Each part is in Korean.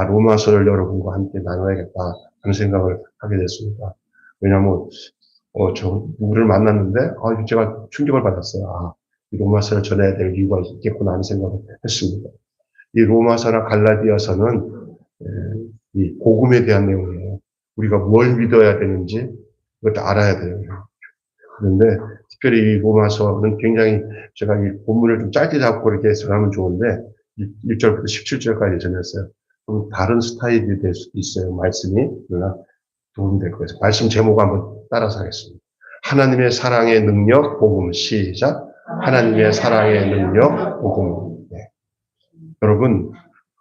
로마서를 여러분과 함께 나눠야겠다 하는 생각을 하게 됐습니다. 왜냐하면 저 누구를 만났는데 제가 충격을 받았어요. 이 로마서를 전해야 될 이유가 있겠구나 하는 생각을 했습니다. 이 로마서나 갈라디아서는 이 복음에 대한 내용이에요. 우리가 뭘 믿어야 되는지 그것도 알아야 돼요. 그런데 특별히 이 로마서는 굉장히 제가 이 본문을 좀 짧게 잡고 이렇게 전하면 좋은데 1절부터 17절까지 전했어요. 좀 다른 스타일이 될 수도 있어요. 말씀이. 그러나 도움이 될 거예요. 말씀 제목 한번 따라서 하겠습니다. 하나님의 사랑의 능력, 복음. 시작. 하나님의 사랑의 능력, 복음. 네. 여러분,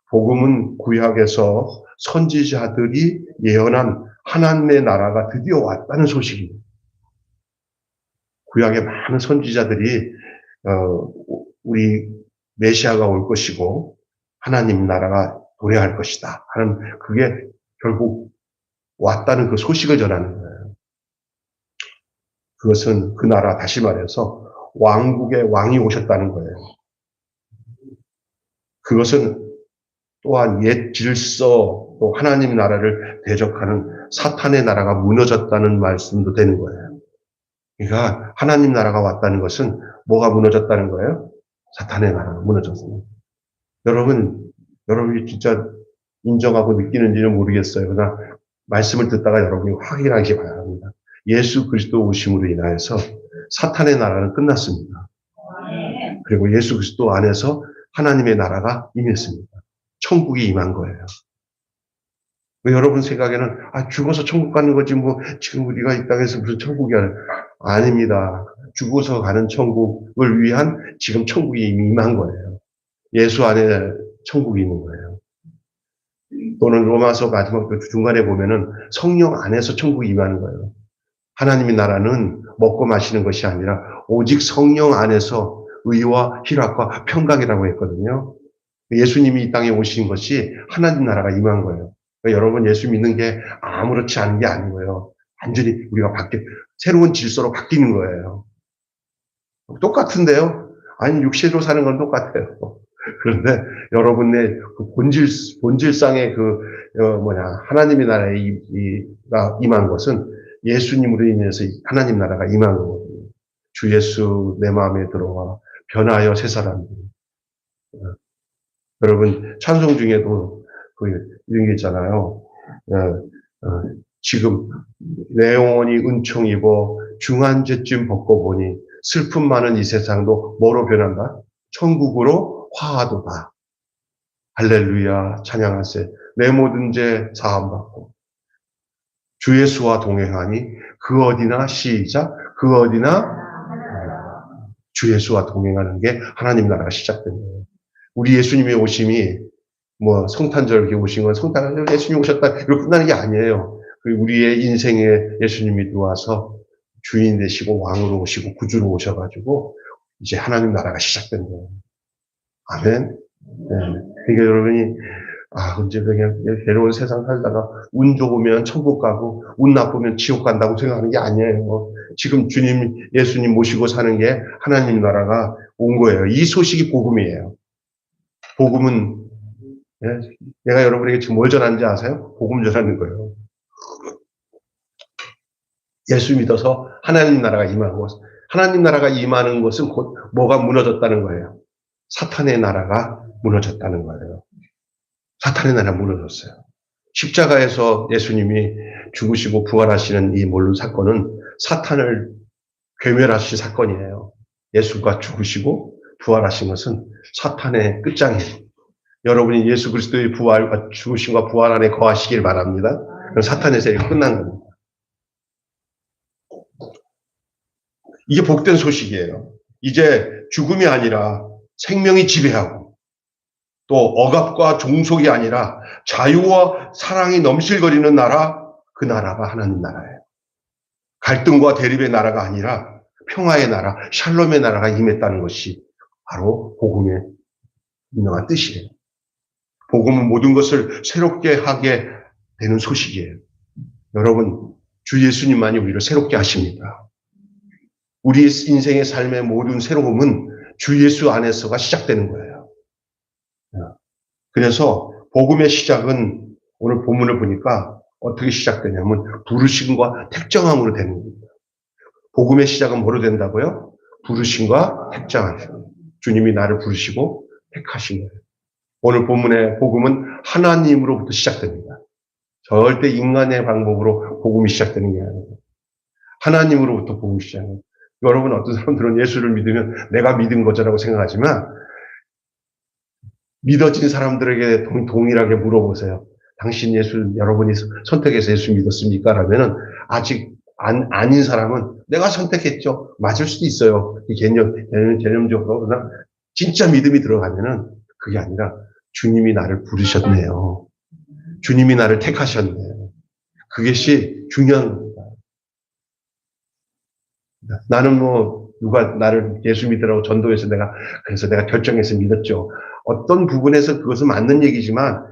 복음은 구약에서 선지자들이 예언한 하나님의 나라가 드디어 왔다는 소식입니다. 구약의 많은 선지자들이 우리 메시아가 올 것이고 하나님 나라가 도래할 것이다 하는 그게 결국 왔다는 그 소식을 전하는 거예요. 그것은 그 나라, 다시 말해서 왕국의 왕이 오셨다는 거예요. 그것은 또한 옛 질서, 또 하나님 나라를 대적하는 사탄의 나라가 무너졌다는 말씀도 되는 거예요. 그러니까 하나님 나라가 왔다는 것은 뭐가 무너졌다는 거예요? 사탄의 나라가 무너졌습니다. 여러분이 진짜 인정하고 느끼는지는 모르겠어요. 그러나 말씀을 듣다가 여러분이 확인하기 바랍니다. 예수 그리스도 오심으로 인하여서 사탄의 나라는 끝났습니다. 그리고 예수 그리스도 안에서 하나님의 나라가 임했습니다. 천국이 임한 거예요. 여러분 생각에는 죽어서 천국 가는 거지 지금 우리가 이 땅에서 무슨 천국이야. 아닙니다. 죽어서 가는 천국을 위한 지금 천국이 임한 거예요. 예수 안에 천국이 있는 거예요. 또는 로마서 마지막 중간에 보면은 성령 안에서 천국이 임하는 거예요. 하나님의 나라는 먹고 마시는 것이 아니라 오직 성령 안에서 의와 희락과 평강이라고 했거든요. 예수님이 이 땅에 오신 것이 하나님 나라가 임한 거예요. 그러니까 여러분 예수 믿는 게 아무렇지 않은 게 아니고요. 완전히 우리가 새로운 질서로 바뀌는 거예요. 똑같은데요? 아니 육체로 사는 건 똑같아요. 그런데 여러분의 그 본질상의 하나님의 나라에 임한 것은 예수님으로 인해서 하나님 나라가 임한 거거든요. 주 예수 내 마음에 들어와 변하여 새 사람. 여러분 찬송 중에도 이런 게 있잖아요. 지금 내 영혼이 은총 입어 중한 죄쯤 벗고 보니 슬픔 많은 이 세상도 뭐로 변한다? 천국으로 화하도다. 할렐루야 찬양하세. 내 모든 죄 사함받고 주 예수와 동행하니 그 어디나 시작 그 어디나 주 예수와 동행하는 게 하나님 나라가 시작된 거예요. 우리 예수님의 오심이 성탄절 이렇게 오신 건 성탄절 예수님 오셨다 이렇게 끝나는 게 아니에요. 우리의 인생에 예수님이 들어와서 주인 되시고 왕으로 오시고 구주로 오셔가지고 이제 하나님 나라가 시작된 거예요. 아멘. 네. 그러니까 여러분이 언제 그냥 괴로운 세상 살다가 운 좋으면 천국 가고 운 나쁘면 지옥 간다고 생각하는 게 아니에요. 지금 예수님 모시고 사는 게 하나님 나라가 온 거예요. 이 소식이 복음이에요. 복음은 내가 여러분에게 지금 뭘 전하는지 아세요? 복음 전하는 거예요. 예수 믿어서 하나님 나라가 임하고 하나님 나라가 임하는 것은 곧 뭐가 무너졌다는 거예요. 사탄의 나라가 무너졌다는 거예요. 사탄의 나라가 무너졌어요. 십자가에서 예수님이 죽으시고 부활하시는 이 모든 사건은 사탄을 괴멸하신 사건이에요. 예수가 죽으시고 부활하신 것은 사탄의 끝장이에요. 여러분이 예수 그리스도의 부활과 죽으심과 부활 안에 거하시길 바랍니다. 그럼 사탄의 세력이 끝난 겁니다. 이게 복된 소식이에요. 이제 죽음이 아니라 생명이 지배하고 또 억압과 종속이 아니라 자유와 사랑이 넘실거리는 나라, 그 나라가 하나님 나라예요. 갈등과 대립의 나라가 아니라 평화의 나라, 샬롬의 나라가 임했다는 것이 바로 복음의 유명한 뜻이에요. 복음은 모든 것을 새롭게 하게 되는 소식이에요. 여러분, 주 예수님만이 우리를 새롭게 하십니다. 우리 인생의 삶의 모든 새로움은 주 예수 안에서가 시작되는 거예요. 그래서 복음의 시작은 오늘 본문을 보니까 어떻게 시작되냐면 부르심과 택정함으로 되는 겁니다. 복음의 시작은 뭐로 된다고요? 부르심과 택정함. 주님이 나를 부르시고 택하신 거예요. 오늘 본문의 복음은 하나님으로부터 시작됩니다. 절대 인간의 방법으로 복음이 시작되는 게 아니에요. 하나님으로부터 복음이 시작해요. 여러분 어떤 사람들은 예수를 믿으면 내가 믿은 거라고 생각하지만 믿어진 사람들에게 동일하게 물어보세요. 당신 여러분이 선택해서 예수 믿었습니까? 라면은 아직 아닌 사람은 내가 선택했죠. 맞을 수도 있어요. 개념적으로. 그러나 진짜 믿음이 들어가면은 그게 아니라 주님이 나를 부르셨네요. 주님이 나를 택하셨네요. 그것이 중요한 겁니다. 나는 누가 나를 예수 믿으라고 전도해서 그래서 내가 결정해서 믿었죠. 어떤 부분에서 그것은 맞는 얘기지만,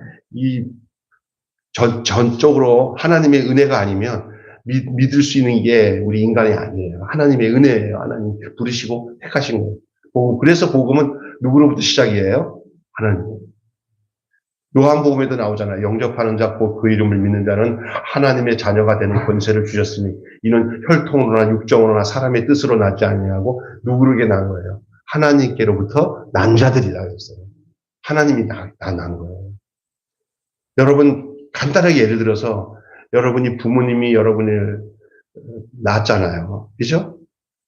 전적으로 하나님의 은혜가 아니면 믿을 수 있는 게 우리 인간이 아니에요. 하나님의 은혜예요. 하나님 부르시고 택하신 거예요. 그래서 복음은 누구로부터 시작이에요? 하나님. 요한복음에도 나오잖아요. 영접하는 자, 곧 그 이름을 믿는 자는 하나님의 자녀가 되는 권세를 주셨으니 이는 혈통으로나 육정으로나 사람의 뜻으로 나지 아니하고 누구에게 난 거예요? 하나님께로부터 난 자들이라 했어요. 하나님이 난 거예요. 여러분 간단하게 예를 들어서 여러분이 부모님이 여러분을 낳았잖아요. 그죠?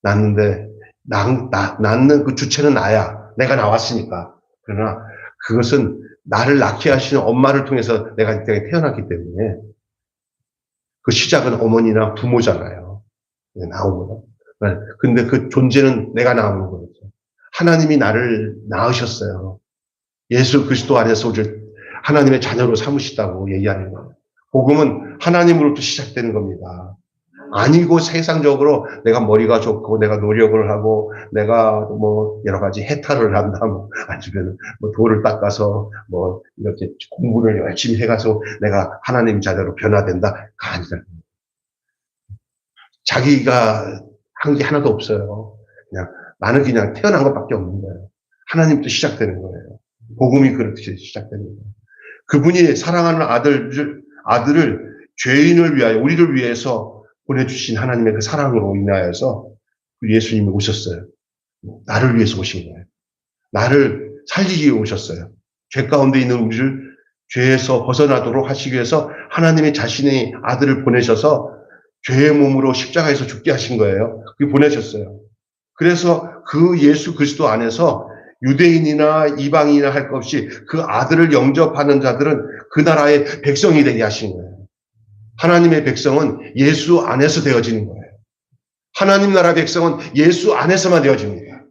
낳는데 낳는 그 주체는 나야. 내가 나왔으니까. 그러나 그것은 나를 낳게 하시는 엄마를 통해서 내가 이 땅에 태어났기 때문에 그 시작은 어머니나 부모잖아요. 나온 거는. 근데 그 존재는 내가 나오는 거죠. 하나님이 나를 낳으셨어요. 예수 그리스도 안에서 우리를 하나님의 자녀로 삼으시다고 얘기하는 거예요. 복음은 하나님으로부터 시작되는 겁니다. 아니고 세상적으로 내가 머리가 좋고 내가 노력을 하고 내가 여러 가지 해탈을 한다 아니면 돌을 닦아서 이렇게 공부를 열심히 해가서 내가 하나님 자녀로 변화된다가 아니라 자기가 한 게 하나도 없어요. 나는 그냥 태어난 것밖에 없는 거예요. 하나님부터 시작되는 거예요. 복음이 그렇게 시작되는 거예요. 그분이 사랑하는 아들을 죄인을 위하여 우리를 위해서 보내주신 하나님의 그 사랑으로 인하여서 예수님이 오셨어요. 나를 위해서 오신 거예요. 나를 살리기 위해 오셨어요. 죄 가운데 있는 우리를 죄에서 벗어나도록 하시기 위해서 하나님의 자신의 아들을 보내셔서 죄의 몸으로 십자가에서 죽게 하신 거예요. 그게 보내셨어요. 그래서 그 예수 그리스도 안에서 유대인이나 이방인이나 할 것 없이 그 아들을 영접하는 자들은 그 나라의 백성이 되게 하신 거예요. 하나님의 백성은 예수 안에서 되어지는 거예요. 하나님 나라 백성은 예수 안에서만 되어집니다.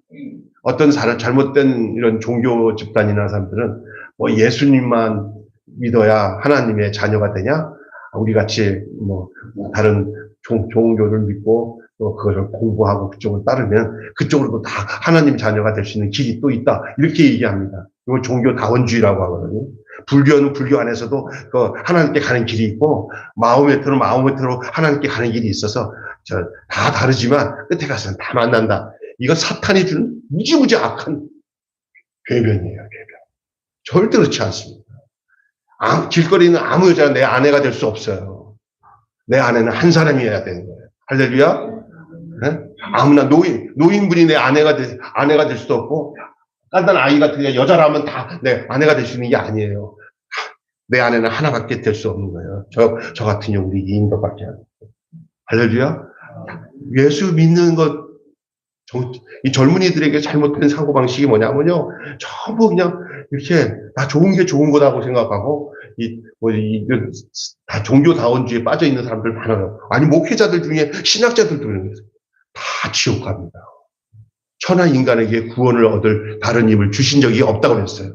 어떤 잘못된 이런 종교 집단이나 사람들은 예수님만 믿어야 하나님의 자녀가 되냐? 우리 같이 다른 종교를 믿고 또 그것을 공부하고 그쪽을 따르면 그쪽으로도 다 하나님 자녀가 될 수 있는 길이 또 있다. 이렇게 얘기합니다. 이걸 종교다원주의라고 하거든요. 불교는 불교 안에서도 그 하나님께 가는 길이 있고 마호메트는 마호메트로 하나님께 가는 길이 있어서 다 다르지만 끝에 가서는 다 만난다. 이건 사탄이 주는 무지무지 악한 궤변이에요. 궤변. 절대 그렇지 않습니다. 길거리는 아무 여자가 내 아내가 될 수 없어요. 내 아내는 한 사람이어야 되는 거예요. 할렐루야. 네? 아무나 노인분이 내 아내가 될 수도 없고 깐단 아이 같은 게 여자라면 다 내 아내가 될 수 있는 게 아니에요. 내 아내는 하나밖에 될 수 없는 거예요. 저 같은 경우 우리 2인밖에 안 돼요. 할렐루야. 예수 믿는 것, 이 젊은이들에게 잘못된 사고방식이 뭐냐면요. 전부 그냥 이렇게 다 좋은 게 좋은 거라고 생각하고, 다 종교다원주의에 빠져 있는 사람들 많아요. 아니, 목회자들 중에 신학자들도 그런 거예요. 다 지옥 갑니다. 천하 인간에게 구원을 얻을 다른 힘을 주신 적이 없다고 그랬어요.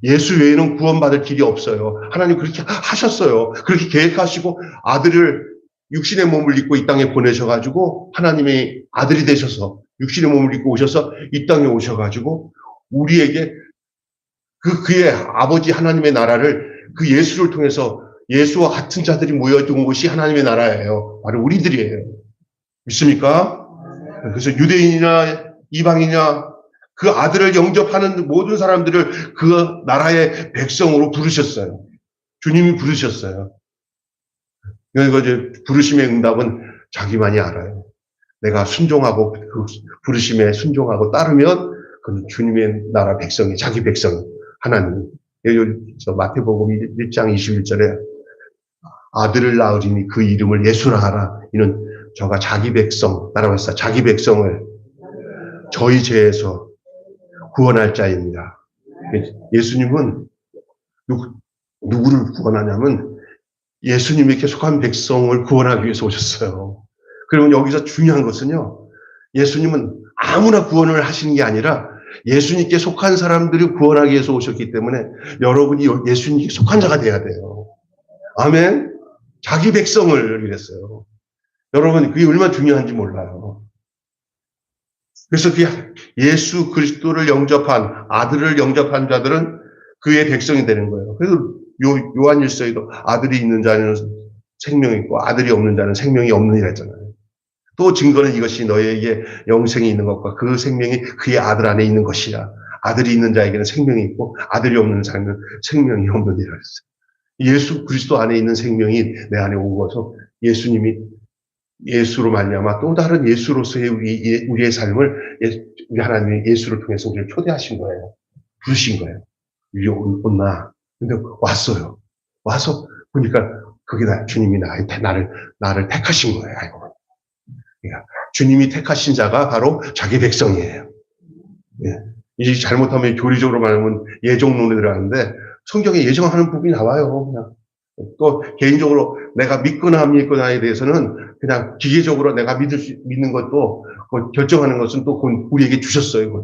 예수 외에는 구원받을 길이 없어요. 하나님 그렇게 하셨어요. 그렇게 계획하시고 아들을 육신의 몸을 입고 이 땅에 보내셔가지고 하나님의 아들이 되셔서 육신의 몸을 입고 오셔서 이 땅에 오셔가지고 우리에게 그의 아버지 하나님의 나라를 그 예수를 통해서 예수와 같은 자들이 모여든 곳이 하나님의 나라예요. 바로 우리들이에요. 믿습니까? 그래서 유대인이나 이방이냐 그 아들을 영접하는 모든 사람들을 그 나라의 백성으로 부르셨어요. 주님이 부르셨어요. 그러니까 이제 부르심의 응답은 자기만이 알아요. 내가 순종하고 그 부르심에 순종하고 따르면 그 주님의 나라 백성이 자기 백성 하나님. 마태복음 1장 21절에 아들을 낳으리니 그 이름을 예수라 하라. 이는 저가 자기 백성 따라고 했어. 자기 백성을 저희 죄에서 구원할 자입니다. 예수님은 누구를 구원하냐면 예수님에게 속한 백성을 구원하기 위해서 오셨어요. 그리고 여기서 중요한 것은요. 예수님은 아무나 구원을 하시는 게 아니라 예수님께 속한 사람들을 구원하기 위해서 오셨기 때문에 여러분이 예수님께 속한 자가 돼야 돼요. 아멘. 자기 백성을 위해서요. 여러분 그게 얼마나 중요한지 몰라요. 그래서 그 예수 그리스도를 영접한 아들을 영접한 자들은 그의 백성이 되는 거예요. 그래서 요한일서에도 아들이 있는 자는 생명이 있고 아들이 없는 자는 생명이 없느니라 했잖아요. 또 증거는 이것이 너희에게 영생이 있는 것과 그 생명이 그의 아들 안에 있는 것이라. 아들이 있는 자에게는 생명이 있고 아들이 없는 자는 생명이 없느니라 했어요. 예수 그리스도 안에 있는 생명이 내 안에 오고서 예수님이 예수로 말미암아 또 다른 예수로서의 우리의 삶을 우리 하나님의 예수를 통해서 우리를 초대하신 거예요. 부르신 거예요. 우리 온나. 근데 왔어요. 와서 보니까 그게 주님이 나를 택하신 거예요. 알고 보니까. 그러니까 주님이 택하신 자가 바로 자기 백성이에요. 예. 이제 잘못하면 교리적으로 말하면 예정론에 들어가는데 성경에 예정하는 부분이 나와요. 그냥. 또 개인적으로 내가 믿거나 안 믿거나에 대해서는 그냥 기계적으로 내가 믿는 것도 결정하는 것은 또 우리에게 주셨어요.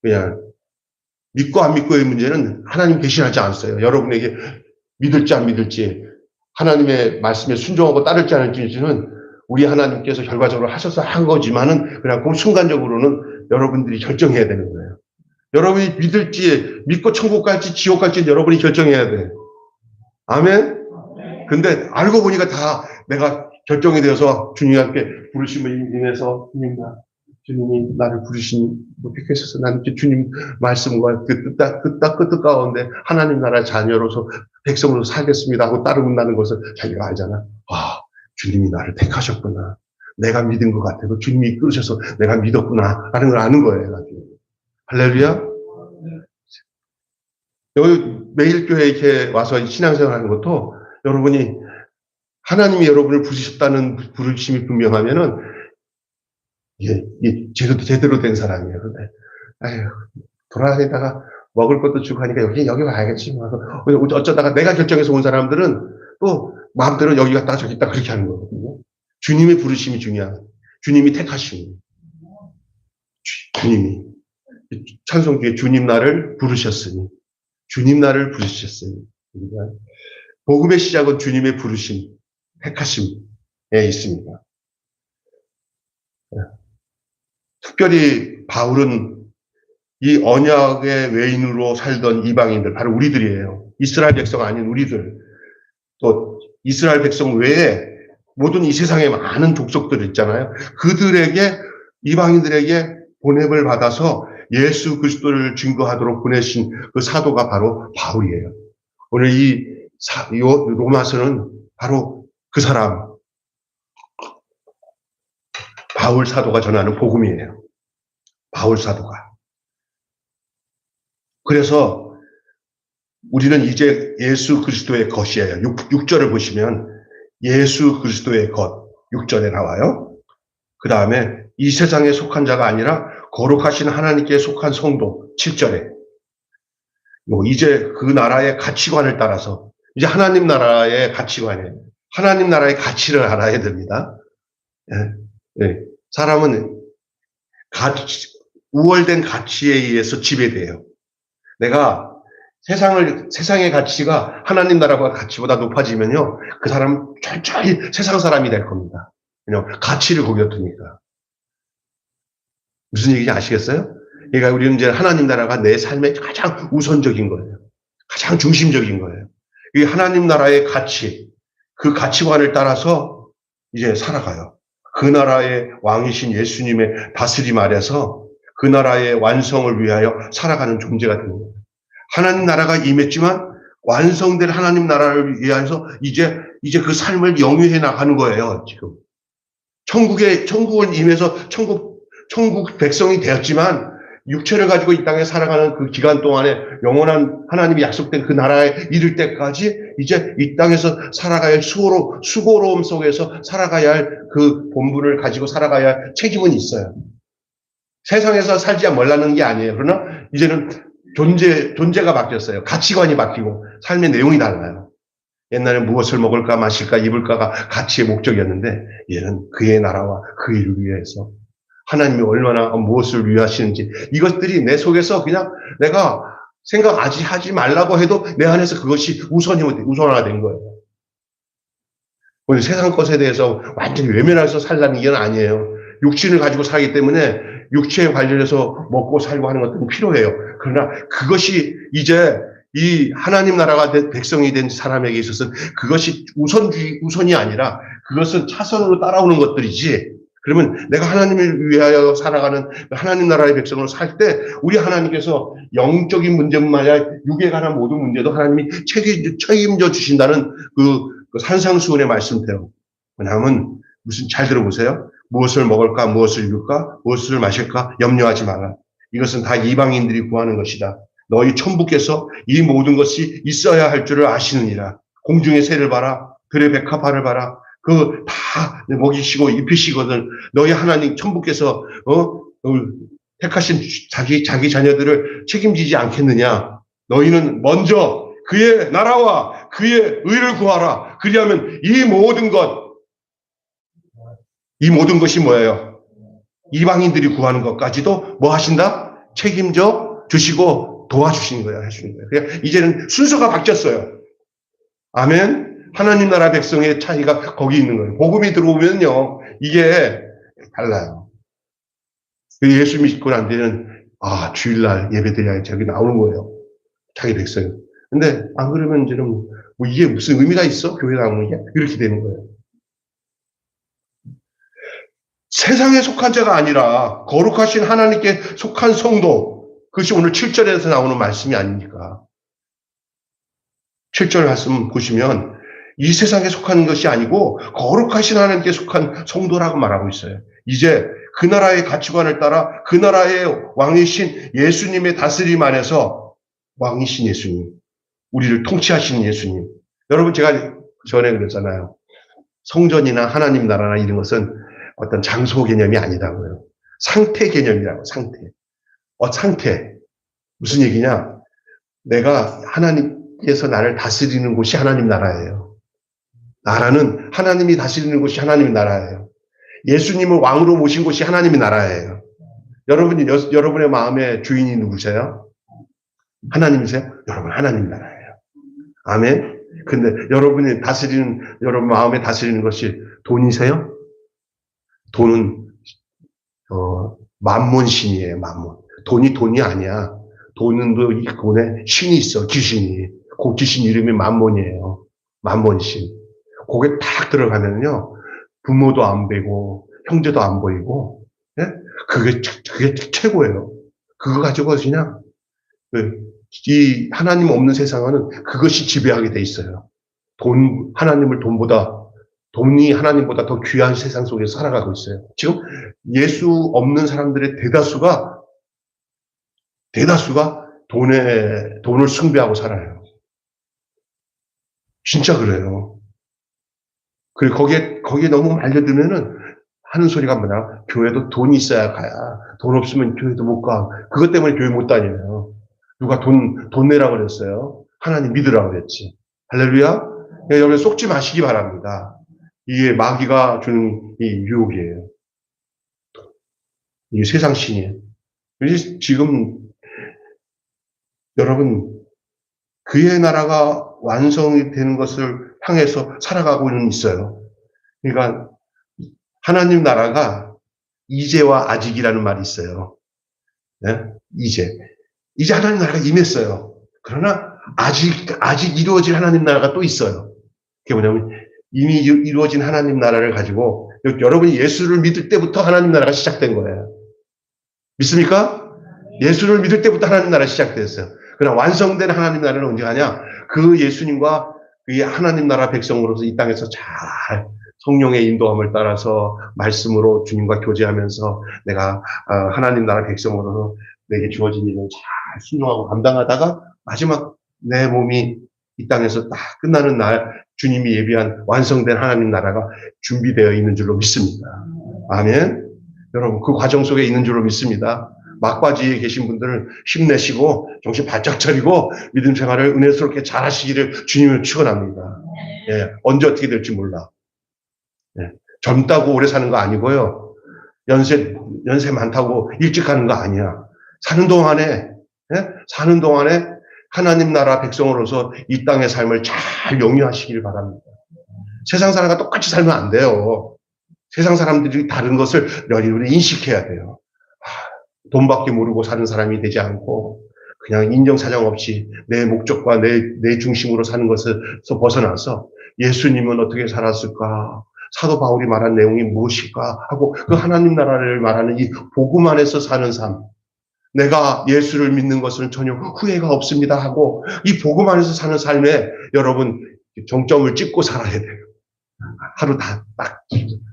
그냥 믿고 안 믿고의 문제는 하나님 계시하지 않았어요. 여러분에게 믿을지 안 믿을지 하나님의 말씀에 순종하고 따를지 않을지는 우리 하나님께서 결과적으로 하셔서 한 거지만은 그냥 그 순간적으로는 여러분들이 결정해야 되는 거예요. 여러분이 믿고 천국 갈지 지옥 갈지 여러분이 결정해야 돼요. 아멘? 근데 알고 보니까 다 내가 결정이 되어서 주님께 부르심을 인해서 주님이 나를 부르신 택하셔서 나는 주님 말씀과 그 뜻 가운데 하나님 나라의 자녀로서 백성으로 살겠습니다 하고 따르는다는 것을 자기가 알잖아. 아, 주님이 나를 택하셨구나. 내가 믿은 것 같아도 주님이 이끌으셔서 내가 믿었구나 하는 걸 아는 거예요. 나중에. 할렐루야. 여기 매일 교회에 이렇게 와서 신앙생활 하는 것도 여러분이 하나님이 여러분을 부르셨다는 부르심이 분명하면은 이게 제대로 된 사람이에요. 근데 아유 돌아다니다가 먹을 것도 주고 하니까 여기 와야겠지. 어쩌다가 내가 결정해서 온 사람들은 또 마음대로 여기 갔다가 저기 있다 그렇게 하는 거거든요. 주님의 부르심이 중요한. 주님이 택하심이. 주님이 찬송 뒤에 주님 나를 부르셨으니. 주님 나를 부르셨으니. 복음의 시작은 주님의 부르심, 택하심에 있습니다. 특별히 바울은 이 언약의 외인으로 살던 이방인들, 바로 우리들이에요. 이스라엘 백성 아닌 우리들. 또 이스라엘 백성 외에 모든 이 세상에 많은 족속들 있잖아요. 그들에게, 이방인들에게 보냄을 받아서 예수 그리스도를 증거하도록 보내신 그 사도가 바로 바울이에요. 오늘 이 로마서는 바로 그 사람, 바울 사도가 전하는 복음이에요. 바울 사도가. 그래서 우리는 이제 예수 그리스도의 것이에요. 6절을 보시면 예수 그리스도의 것 6절에 나와요. 그 다음에 이 세상에 속한 자가 아니라 거룩하신 하나님께 속한 성도 7절에 이제 그 나라의 가치관을 따라서 이제 하나님 나라의 가치관이에요. 하나님 나라의 가치를 알아야 됩니다. 네. 사람은 우월된 가치에 의해서 지배돼요. 내가 세상의 가치가 하나님 나라의 가치보다 높아지면요, 그 사람 철저히 세상 사람이 될 겁니다. 그냥 가치를 거기다 두니까. 무슨 얘기인지 아시겠어요? 그러니까 우리는 이제 하나님 나라가 내 삶의 가장 우선적인 거예요. 가장 중심적인 거예요. 이 하나님 나라의 가치, 그 가치관을 따라서 이제 살아가요. 그 나라의 왕이신 예수님의 다스림 아래서 그 나라의 완성을 위하여 살아가는 존재가 되는 거예요. 하나님 나라가 임했지만 완성될 하나님 나라를 위해서 이제 그 삶을 영위해 나가는 거예요, 지금. 천국은 임해서 천국 백성이 되었지만 육체를 가지고 이 땅에 살아가는 그 기간 동안에 영원한 하나님이 약속된 그 나라에 이를 때까지 이제 이 땅에서 살아가야 할 수고로움 속에서 살아가야 할 그 본분을 가지고 살아가야 할 책임은 있어요. 세상에서 살지 말라는 게 아니에요. 그러나 이제는 존재가 바뀌었어요. 가치관이 바뀌고 삶의 내용이 달라요. 옛날엔 무엇을 먹을까 마실까 입을까가 가치의 목적이었는데 얘는 그의 나라와 그 일을 위해서 하나님이 얼마나 무엇을 위하시는지 이것들이 내 속에서 그냥 내가 생각 아직 하지 말라고 해도 내 안에서 그것이 우선화된 거예요. 오늘 세상 것에 대해서 완전히 외면해서 살라는 게 아니에요. 육신을 가지고 살기 때문에 육체에 관련해서 먹고 살고 하는 것들은 필요해요. 그러나 그것이 이제 이 하나님 나라가 된 백성이 된 사람에게 있어서는 그것이 우선이 아니라 그것은 차선으로 따라오는 것들이지. 그러면 내가 하나님을 위하여 살아가는 하나님 나라의 백성으로 살 때 우리 하나님께서 영적인 문제뿐만 아니라 육에 관한 모든 문제도 하나님이 책임져 주신다는 그 산상수훈의 말씀대로. 왜냐하면 잘 들어보세요. 무엇을 먹을까, 무엇을 입을까, 무엇을 마실까 염려하지 마라. 이것은 다 이방인들이 구하는 것이다. 너희 천부께서 이 모든 것이 있어야 할 줄을 아시느니라. 공중의 새를 봐라. 들의 백합화를 봐라. 그 다 먹이시고 입히시거든. 너희 하나님 천부께서 택하신 자기 자녀들을 책임지지 않겠느냐. 너희는 먼저 그의 나라와 그의 의를 구하라. 그리하면 이 모든 것이 뭐예요? 이방인들이 구하는 것까지도 뭐 하신다? 책임져 주시고 도와주시는 거예요. 해주시는 거예요. 그냥 이제는 순서가 바뀌었어요. 아멘. 하나님 나라 백성의 차이가 거기 있는 거예요. 복음이 들어오면요. 이게 달라요. 예수 믿고 난 뒤에는 주일날 예배드려야 저기 나오는 거예요. 자기 백성이. 근데 안 그러면 이제는 뭐 이게 무슨 의미가 있어? 교회 나오는 게? 이렇게 되는 거예요. 세상에 속한 자가 아니라 거룩하신 하나님께 속한 성도. 그것이 오늘 7절에서 나오는 말씀이 아닙니까? 7절 말씀 보시면 이 세상에 속한 것이 아니고 거룩하신 하나님께 속한 성도라고 말하고 있어요. 이제 그 나라의 가치관을 따라 그 나라의 왕이신 예수님의 다스림 안에서 왕이신 예수님, 우리를 통치하시는 예수님. 여러분 제가 전에 그랬잖아요. 성전이나 하나님 나라나 이런 것은 어떤 장소 개념이 아니라고요. 상태 개념이라고, 상태. 상태. 무슨 얘기냐? 내가 하나님께서 나를 다스리는 곳이 하나님 나라예요. 나라는 하나님이 다스리는 곳이 하나님 나라예요. 예수님을 왕으로 모신 곳이 하나님의 나라예요. 여러분의 마음의 주인이 누구세요? 하나님이세요? 여러분 하나님 나라예요. 아멘. 근데 여러분 마음에 다스리는 것이 돈이세요? 돈은 만몬신이에요. 만몬. 돈이 아니야. 돈에 신이 있어. 귀신이. 그 귀신 이름이 만몬이에요. 만몬신. 거기에 딱 들어가면요. 부모도 안 보이고 형제도 안 보이고 예? 그게 최고예요. 그거 가지고 그냥 이 하나님 없는 세상은 그것이 지배하게 돼 있어요. 돈이 하나님보다 더 귀한 세상 속에서 살아가고 있어요. 지금 예수 없는 사람들의 대다수가 돈을 숭배하고 살아요. 진짜 그래요. 그리고 거기에 너무 말려들면은 하는 소리가 뭐냐? 교회도 돈이 있어야 가야. 돈 없으면 교회도 못 가. 그것 때문에 교회 못 다녀요. 누가 돈 내라고 그랬어요? 하나님 믿으라고 그랬지. 할렐루야? 여러분 속지 마시기 바랍니다. 이게 마귀가 주는 이 유혹이에요. 이게 세상 신이에요. 지금 여러분 그의 나라가 완성이 되는 것을 향해서 살아가고는 있어요. 그러니까 하나님 나라가 이제와 아직이라는 말이 있어요. 네? 이제 하나님 나라가 임했어요. 그러나 아직 이루어질 하나님 나라가 또 있어요. 그게 뭐냐면 이미 이루어진 하나님 나라를 가지고 여러분이 예수를 믿을 때부터 하나님 나라가 시작된 거예요. 믿습니까? 예수를 믿을 때부터 하나님 나라 시작됐어요. 그러나 완성된 하나님 나라는 언제 하냐? 그 예수님과 그 하나님 나라 백성으로서 이 땅에서 잘 성령의 인도함을 따라서 말씀으로 주님과 교제하면서 내가 하나님 나라 백성으로서 내게 주어진 일을 잘 순종하고 감당하다가 마지막 내 몸이 이 땅에서 딱 끝나는 날 주님이 예비한 완성된 하나님 나라가 준비되어 있는 줄로 믿습니다. 아멘. 여러분 그 과정 속에 있는 줄로 믿습니다. 막바지에 계신 분들은 힘내시고 정신 바짝 차리고 믿음 생활을 은혜스럽게 잘 하시기를 주님을 축원합니다. 예, 언제 어떻게 될지 몰라. 예, 젊다고 오래 사는 거 아니고요. 연세 많다고 일찍 가는 거 아니야. 사는 동안에 하나님 나라 백성으로서 이 땅의 삶을 잘 영위하시길 바랍니다. 세상 사람과 똑같이 살면 안 돼요. 세상 사람들이 다른 것을 여러분이 인식해야 돼요. 돈밖에 모르고 사는 사람이 되지 않고 그냥 인정사정 없이 내 목적과 내 중심으로 사는 것에서 벗어나서 예수님은 어떻게 살았을까? 사도 바울이 말한 내용이 무엇일까? 하고 그 하나님 나라를 말하는 이 복음 안에서 사는 삶. 내가 예수를 믿는 것은 전혀 후회가 없습니다 하고 이 복음 안에서 사는 삶에 여러분 정점을 찍고 살아야 돼요. 하루 딱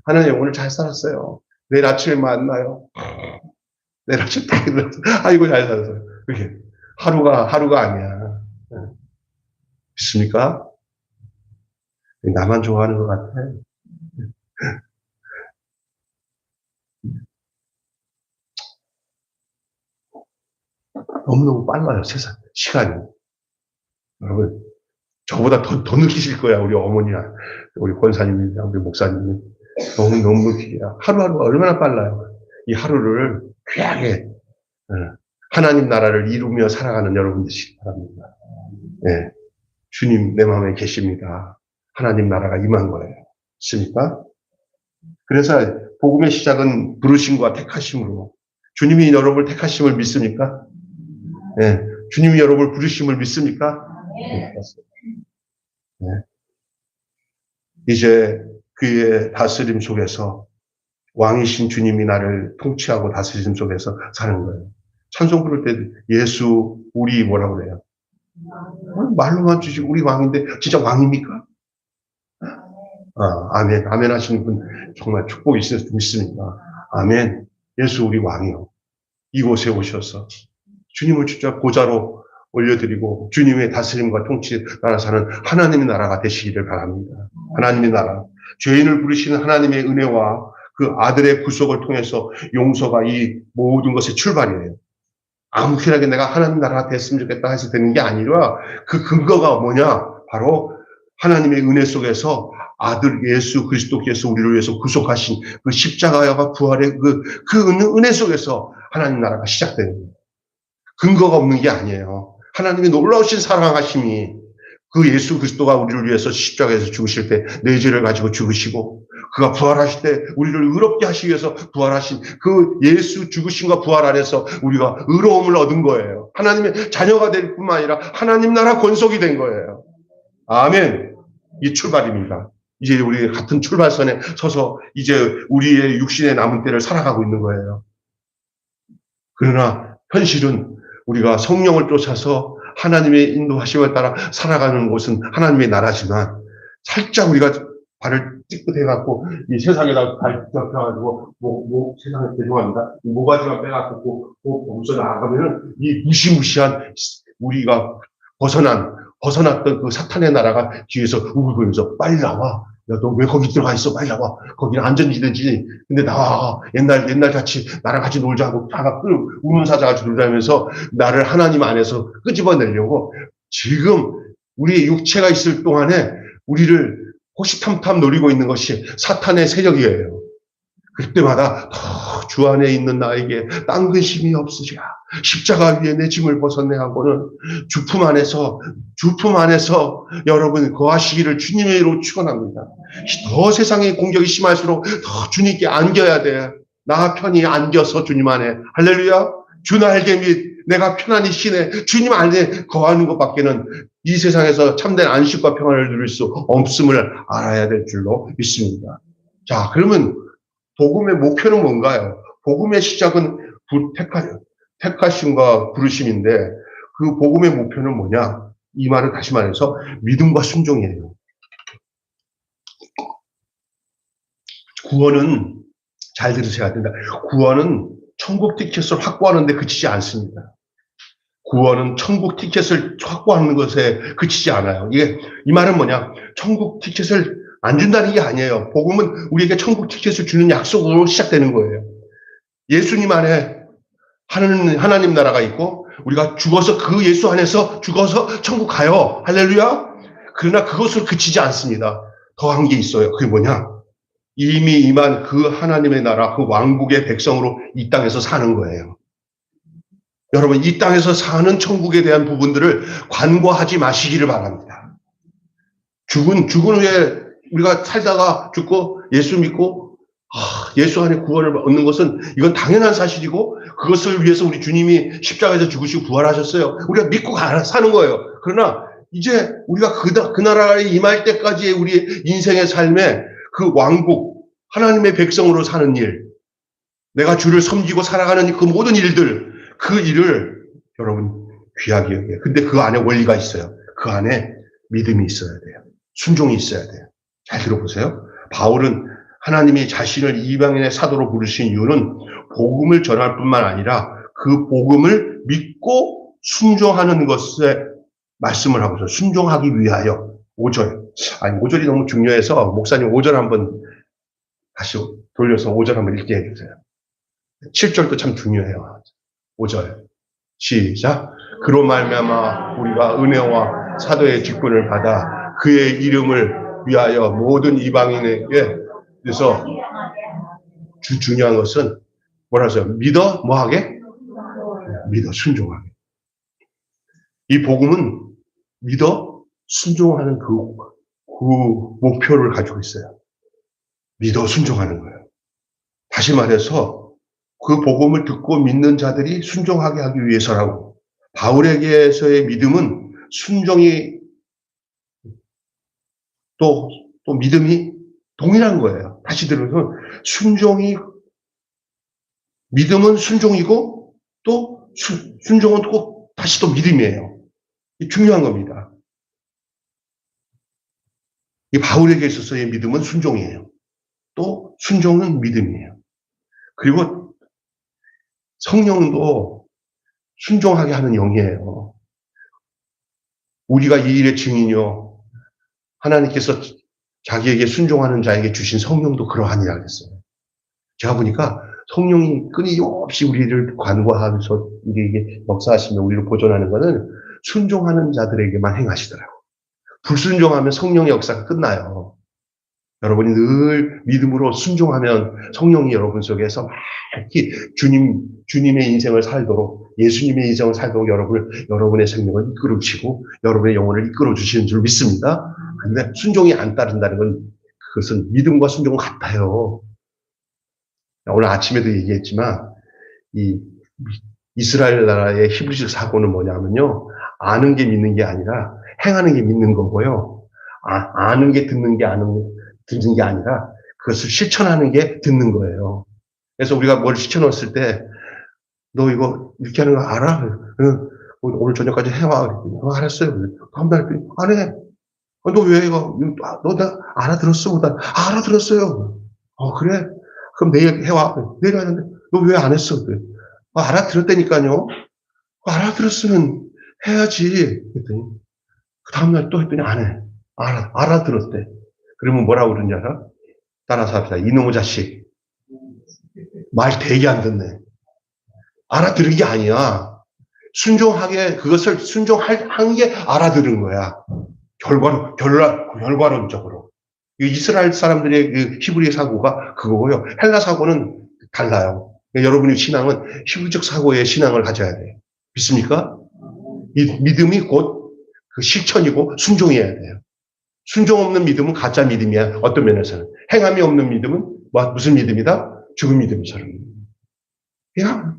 하나님 오늘 잘 살았어요. 내일 아침에 만나요. 내일 아침에 딱 일어나서 아이고 잘 살았어요. 그렇게 하루가 아니야. 믿습니까? 나만 좋아하는 것 같아. 너무너무 빨라요, 세상, 시간이. 여러분, 저보다 더 느끼실 거야, 우리 어머니야. 우리 권사님이랑 우리 목사님이. 너무 느끼야. 하루하루가 얼마나 빨라요. 이 하루를 귀하게, 하나님 나라를 이루며 살아가는 여러분 되시기 바랍니다. 네. 주님, 내 마음에 계십니다. 하나님 나라가 임한 거예요. 있습니까? 그래서 복음의 시작은 부르심과 택하심으로. 주님이 여러분을 택하심을 믿습니까? 네. 주님이 여러분을 부르심을 믿습니까? 네. 네. 이제 그의 다스림 속에서 왕이신 주님이 나를 통치하고 다스림 속에서 사는 거예요. 찬송 부를 때 예수 우리 뭐라고 그래요? 말로만 주시고 우리 왕인데 진짜 왕입니까? 아멘. 아멘 하시는 분 정말 축복이 있을 수 믿습니다. 아멘. 예수 우리 왕이요. 이곳에 오셔서 주님을 진짜 보좌로 올려드리고 주님의 다스림과 통치 따라 사는 하나님의 나라가 되시기를 바랍니다. 하나님의 나라. 죄인을 부르시는 하나님의 은혜와 그 아들의 구속을 통해서 용서가 이 모든 것의 출발이에요. 아무 편하게 내가 하나님 나라가 됐으면 좋겠다 해서 되는 게 아니라 그 근거가 뭐냐? 바로 하나님의 은혜 속에서 아들 예수 그리스도께서 우리를 위해서 구속하신 그 십자가와 부활의 그 은혜 속에서 하나님 나라가 시작되는 거예요. 근거가 없는 게 아니에요. 하나님의 놀라우신 사랑하심이 그 예수 그리스도가 우리를 위해서 십자가에서 죽으실 때 내 죄를 가지고 죽으시고 그가 부활하실 때 우리를 의롭게 하시기 위해서 부활하신 그 예수 죽으심과 부활 안에서 우리가 의로움을 얻은 거예요. 하나님의 자녀가 될 뿐만 아니라 하나님 나라 권속이 된 거예요. 아멘. 이 출발입니다. 이제 우리 같은 출발선에 서서 이제 우리의 육신의 남은 때를 살아가고 있는 거예요. 그러나 현실은 우리가 성령을 쫓아서 하나님의 인도하심을 따라 살아가는 곳은 하나님의 나라지만 살짝 우리가 발을 찌끗해갖고 이 세상에다 발 펴가지고 세상에 죄송합니다. 이 모가지만 빼갖고 몸소 나아가면은 이 무시무시한 우리가 벗어났던 그 사탄의 나라가 뒤에서 우글거리면서 빨리 나와. 야, 너 왜 거기 들어가 있어? 빨리 나와. 거기는 안전지대지. 근데 나와. 옛날 같이 나랑 같이 놀자 하고 다가 우는 사자 같이 놀자면서 나를 하나님 안에서 끄집어내려고 지금 우리의 육체가 있을 동안에 우리를 호시탐탐 노리고 있는 것이 사탄의 세력이에요. 그때마다 주 안에 있는 나에게 딴 근심이 없으랴. 십자가 위에 내 짐을 벗었네 하고는 주품 안에서 여러분 거하시기를 주님의 이름으로 축원합니다. 더 세상의 공격이 심할수록 더 주님께 안겨야 돼. 나 편히 안겨서 주님 안에 할렐루야. 주 날개 및 내가 편안히 쉬네. 주님 안에 거하는 것밖에는 이 세상에서 참된 안식과 평안을 누릴 수 없음을 알아야 될 줄로 믿습니다. 자, 그러면 복음의 목표는 뭔가요? 복음의 시작은 택하심과 부르심인데 그 복음의 목표는 뭐냐? 이 말은 다시 말해서 믿음과 순종이에요. 구원은 잘 들으셔야 된다. 구원은 천국 티켓을 확보하는 데 그치지 않습니다. 구원은 천국 티켓을 확보하는 것에 그치지 않아요. 이 말은 뭐냐? 천국 티켓을 안 준다는 게 아니에요. 복음은 우리에게 천국 티켓을 주는 약속으로 시작되는 거예요. 예수님 안에 하나님 나라가 있고 우리가 죽어서 그 예수 안에서 죽어서 천국 가요. 할렐루야. 그러나 그것을 그치지 않습니다. 더한 게 있어요. 그게 뭐냐? 이미 임한 그 하나님의 나라, 그 왕국의 백성으로 이 땅에서 사는 거예요. 여러분, 이 땅에서 사는 천국에 대한 부분들을 관과하지 마시기를 바랍니다. 죽은 후에 우리가 살다가 죽고 예수 믿고 예수 안에 구원을 얻는 것은 이건 당연한 사실이고 그것을 위해서 우리 주님이 십자가에서 죽으시고 부활하셨어요. 우리가 믿고 사는 거예요. 그러나 이제 우리가 그 나라에 임할 때까지의 우리 인생의 삶에 그 왕국, 하나님의 백성으로 사는 일, 내가 주를 섬기고 살아가는 그 모든 일들, 그 일을 여러분 귀하게 여겨요. 근데 그 안에 원리가 있어요. 그 안에 믿음이 있어야 돼요. 순종이 있어야 돼요. 잘 들어보세요. 바울은 하나님이 자신을 이방인의 사도로 부르신 이유는 복음을 전할 뿐만 아니라 그 복음을 믿고 순종하는 것에 말씀을 하고 있어요. 순종하기 위하여. 5절. 5절이 너무 중요해서 목사님 5절 한번 다시 돌려서 5절 한번 읽게 해주세요. 7절도 참 중요해요. 5절. 시작. 그로 말미암아 우리가 은혜와 사도의 직분을 받아 그의 이름을 위하여 모든 이방인에게 그래서 중요한 것은 뭐라 하세요? 믿어 뭐하게? 믿어 순종하게. 이 복음은 믿어 순종하는 그 목표를 가지고 있어요. 믿어 순종하는 거예요. 다시 말해서 그 복음을 듣고 믿는 자들이 순종하게 하기 위해서라고. 바울에게서의 믿음은 순종이 또 믿음이 동일한 거예요. 다시 들으면 믿음은 순종이고 또 순종은 꼭 다시 또 믿음이에요. 중요한 겁니다. 이 바울에게 있어서의 믿음은 순종이에요. 또 순종은 믿음이에요. 그리고 성령도 순종하게 하는 영이에요. 우리가 이 일의 증인이요. 하나님께서 자기에게 순종하는 자에게 주신 성령도 그러하니라 그랬어요. 제가 보니까 성령이 끊임없이 우리를 관과하면서 우리에게 역사하시며 우리를 보존하는 것은 순종하는 자들에게만 행하시더라고요. 불순종하면 성령의 역사가 끝나요. 여러분이 늘 믿음으로 순종하면 성령이 여러분 속에서 많이 주님의 인생을 살도록, 예수님의 인생을 살도록 여러분의 생명을 이끌어주시고, 여러분의 영혼을 이끌어주시는 줄 믿습니다. 그런데 순종이 안 따른다는 건, 그것은 믿음과 순종은 같아요. 오늘 아침에도 얘기했지만, 이스라엘 나라의 히브리식 사고는 뭐냐면요. 아는 게 믿는 게 아니라 행하는 게 믿는 거고요. 아는 게 듣는 게 듣는 게 아니라 그것을 실천하는 게 듣는 거예요. 그래서 우리가 뭘 시켜놓았을 때, 너 이거 이렇게 하는 거 알아? 응. 오늘 저녁까지 해와. 알았어요. 다음 날 안 해. 너 왜 이거? 너 나 알아들었어? 나 알아들었어요. 그래? 그럼 내일 해와. 내일 하는데 너 왜 안 했어? 그래. 알아들었다니까요. 알아들었으면 해야지. 그랬더니 그 다음날 또 했더니 안 해. 알아들었대. 그러면 뭐라고 그러는지 알아? 따라서 합시다. 이놈의 자식. 말 되게 안 듣네. 알아들은 게 아니야. 그것을 순종한 게 알아들은 거야. 결과론적으로. 이스라엘 사람들의 그 히브리 사고가 그거고요. 헬라 사고는 달라요. 여러분의 신앙은 히브리적 사고의 신앙을 가져야 돼요. 믿습니까? 이 믿음이 곧 그 실천이고 순종해야 돼요. 순종 없는 믿음은 가짜 믿음이야. 어떤 면에서는. 행함이 없는 믿음은 무슨 믿음이다? 죽은 믿음처럼. 그냥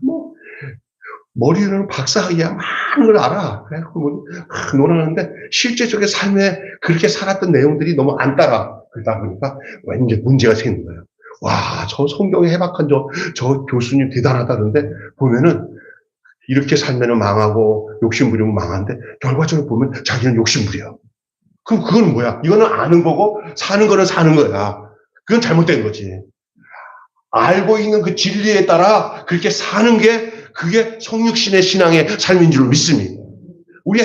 머리로는 박사학이야. 많은 걸 알아. 그래갖고 논하는데 실제적인 삶에 그렇게 살았던 내용들이 너무 안 따라. 그러다 보니까 왠지 문제가 생기는 거예요. 와, 저 성경에 해박한 저 교수님 대단하다는데 보면은 이렇게 살면은 망하고 욕심 부리면 망한데 결과적으로 보면 자기는 욕심 부려. 그럼 그건 뭐야? 이거는 아는 거고 사는 거는 사는 거야. 그건 잘못된 거지. 알고 있는 그 진리에 따라 그렇게 사는 게 그게 성육신의 신앙의 삶인 줄 믿습니다. 우리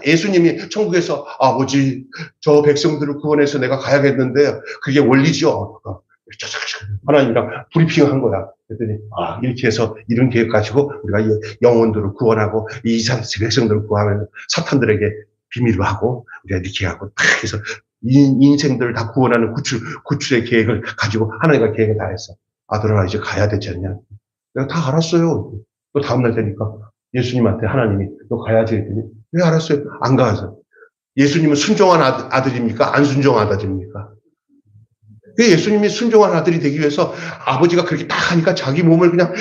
예수님이 천국에서 아버지 저 백성들을 구원해서 내가 가야겠는데 그게 원리죠. 하나님이랑 브리핑한 거야. 그랬더니 이렇게 해서 이런 계획 가지고 우리가 이 영혼들을 구원하고 이 이상 백성들을 구하면 사탄들에게 비밀로 하고 우리가 이렇게 하고 딱 해서 인생들을 다 구원하는 구출의 계획을 가지고 하나님과 계획을 다 했어. 아들아 이제 가야 되지 않냐. 내가 다 알았어요. 또 다음날 되니까 예수님한테 하나님이 너 가야지 했더니 왜 알았어요? 안 가서. 예수님은 순종한 아들입니까? 안 순종한 아들입니까? 예수님이 순종한 아들이 되기 위해서 아버지가 그렇게 딱 하니까 자기 몸을 그냥